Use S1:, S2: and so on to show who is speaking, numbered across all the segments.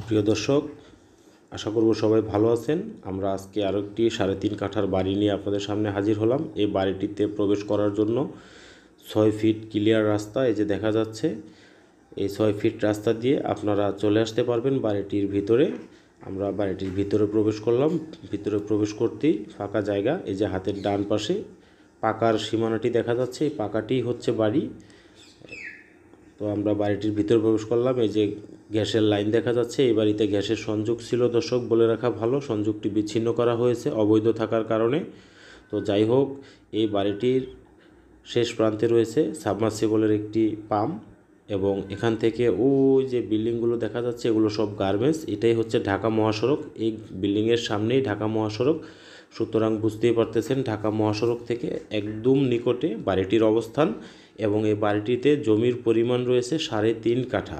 S1: প্রিয় দর্শক, আশা করব সবাই ভালো আছেন। আমরা আজকে আরও একটি 3.5 কাঠার বাড়ি নিয়ে আপনাদের সামনে হাজির হলাম। এই বাড়িটিতে প্রবেশ করার জন্য 6 ফিট ক্লিয়ার রাস্তা এই যে দেখা যাচ্ছে। এই 6 ফিট রাস্তা দিয়ে আপনারা চলে আসতে পারবেন বাড়িটির ভিতরে। আমরা বাড়িটির ভিতরে প্রবেশ করলাম। ভিতরে প্রবেশ করতেই ফাঁকা জায়গা, এই যে হাতের ডান পাশে পাকার সীমানাটি দেখা যাচ্ছে, এই পাকাটিই হচ্ছে বাড়ি। তো আমরা বাড়িটির ভিতরে প্রবেশ করলাম। এই যে গ্যাসের লাইন দেখা যাচ্ছে। এই বাড়িতে গ্যাসের সংযোগ ছিল দর্শক, বলে রাখা ভালো, সংযোগটি বিচ্ছিন্ন করা হয়েছে অবৈধ থাকার কারণে। তো যাই হোক, এই বাড়িটির শেষ প্রান্তে রয়েছে সাবমার্সিবলের একটি পাম্প, এবং এখান থেকে ওই যে বিল্ডিংগুলো দেখা যাচ্ছে এগুলো সব গার্মেন্টস। এটাই হচ্ছে ঢাকা মহাসড়ক। এই বিল্ডিংয়ের সামনেই ঢাকা মহাসড়ক, সুতরাং বুঝতেই পারতেছেন ঢাকা মহাসড়ক থেকে একদম নিকটে বাড়িটির অবস্থান। এবং এই বাড়িটিতে জমির পরিমাণ রয়েছে 3.5 কাঠা।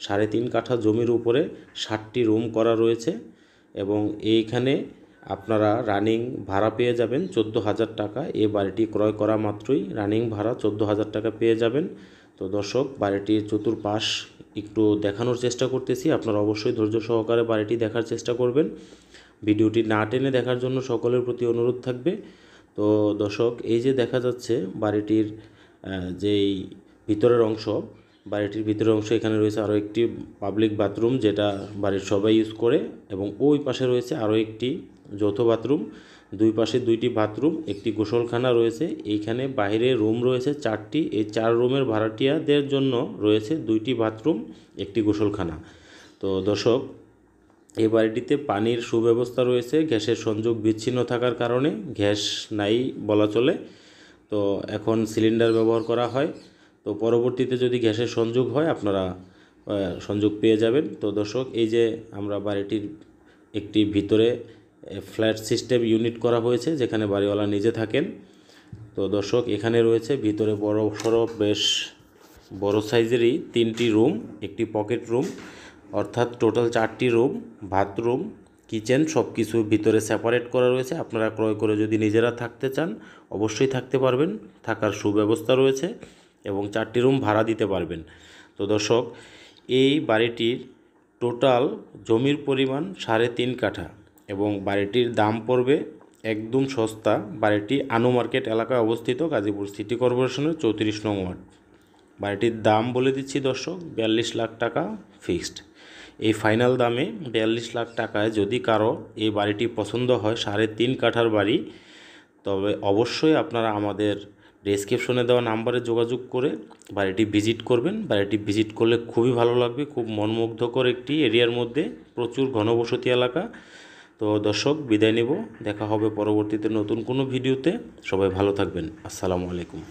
S1: 3.5 কাঠা জমির উপরে 60টি রুম করা রয়েছে, এবং এইখানে আপনারা রানিং ভাড়া পেয়ে যাবেন 14,000 টাকা। এই বাড়িটি ক্রয় করা মাত্রই রানিং ভাড়া 14,000 টাকা পেয়ে যাবেন। তো দর্শক, বাড়িটির চতুর্পাশ একটু দেখানোর চেষ্টা করতেছি, আপনারা অবশ্যই ধৈর্য সহকারে বাড়িটি দেখার চেষ্টা করবেন। ভিডিওটি না টেনে দেখার জন্য সকলের প্রতি অনুরোধ থাকবে। তো দর্শক, এই যে দেখা যাচ্ছে বাড়িটির যেই ভিতরের অংশ, বাড়িটির ভিতরের অংশ, এখানে রয়েছে আরও একটি পাবলিক বাথরুম যেটা বাড়ির সবাই ইউজ করে, এবং ওই পাশে রয়েছে আরও একটি যৌথ বাথরুম। দুই পাশে 2টি বাথরুম, একটি গোসলখানা রয়েছে। এইখানে বাইরে রুম রয়েছে 4টি। এই 4 রুমের ভাড়াটিয়াদের জন্য রয়েছে 2টি বাথরুম, একটি গোসলখানা। তো দর্শক, এই বাড়িটিতে পানির সুব্যবস্থা রয়েছে। গ্যাসের সংযোগ বিচ্ছিন্ন থাকার কারণে গ্যাস নাই বলা চলে। তো এখন সিলিন্ডার ব্যবহার করা হয়। তো পরবর্তীতে যদি গ্যাসের সংযোগ হয় আপনারা সংযোগ পেয়ে যাবেন। তো দর্শক, এই যে আমরা বাড়িটির একটি ভিতরে ফ্ল্যাট সিস্টেম ইউনিট করা হয়েছে যেখানে বাড়িওয়ালা নিজে থাকেন। তো দর্শক, এখানে রয়েছে ভিতরে বড় সড়ো বেশ বড় সাইজেরই 3টি রুম, একটি পকেট রুম, অর্থাৎ টোটাল 4টি রুম, বাথরুম, কিচেন সব কিছু ভিতরে সেপারেট করা রয়েছে। আপনারা ক্রয় করে যদি নিজেরা থাকতে চান অবশ্যই থাকতে পারবেন, থাকার সুব্যবস্থা রয়েছে, এবং 4টি রুম ভাড়া দিতে পারবেন। তো দর্শক, এই বাড়িটির টোটাল জমির পরিমাণ 3.5 কাঠা, এবং বাড়িটির দাম পড়বে একদম সস্তা। বাড়িটি আনু মার্কেট এলাকায় অবস্থিত, গাজীপুর সিটি কর্পোরেশনের 34 নং ওয়ার্ড। বাড়িটির দাম বলে দিচ্ছি দর্শক, 42 লাখ টাকা ফিক্সড। এই ফাইনাল দামে 42 লাখ টাকায় যদি কারো এই বাড়িটি পছন্দ হয়, 3.5 কাঠার বাড়ি, তবে অবশ্যই আপনারা আমাদের ডেসক্রিপশনে দেওয়া নাম্বারে যোগাযোগ করে বাড়িটি ভিজিট করবেন। বাড়িটি ভিজিট করলে খুবই ভালো লাগবে, খুব মনোমুগ্ধকর একটি এরিয়ার মধ্যে, প্রচুর ঘনবসতি এলাকা। তো দর্শক, বিদায় নেব, দেখা হবে পরবর্তীতে নতুন কোনো ভিডিওতে। সবাই ভালো থাকবেন। আসসালামু আলাইকুম।